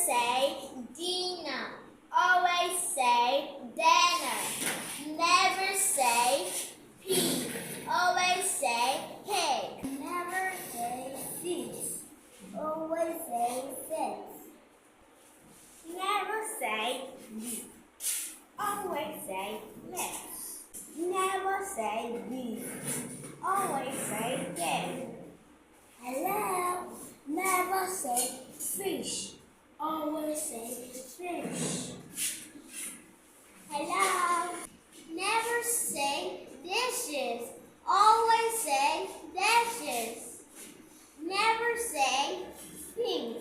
say dinner. Always say dinner. Never say pig. Always say pig. Never say six. Always say six. Never say leaf. Always say lettuce. Never say beef. Always say game. Hello. Never say fish. Always say fish. Hello. Never say dishes. Always say dishes. Never say pink.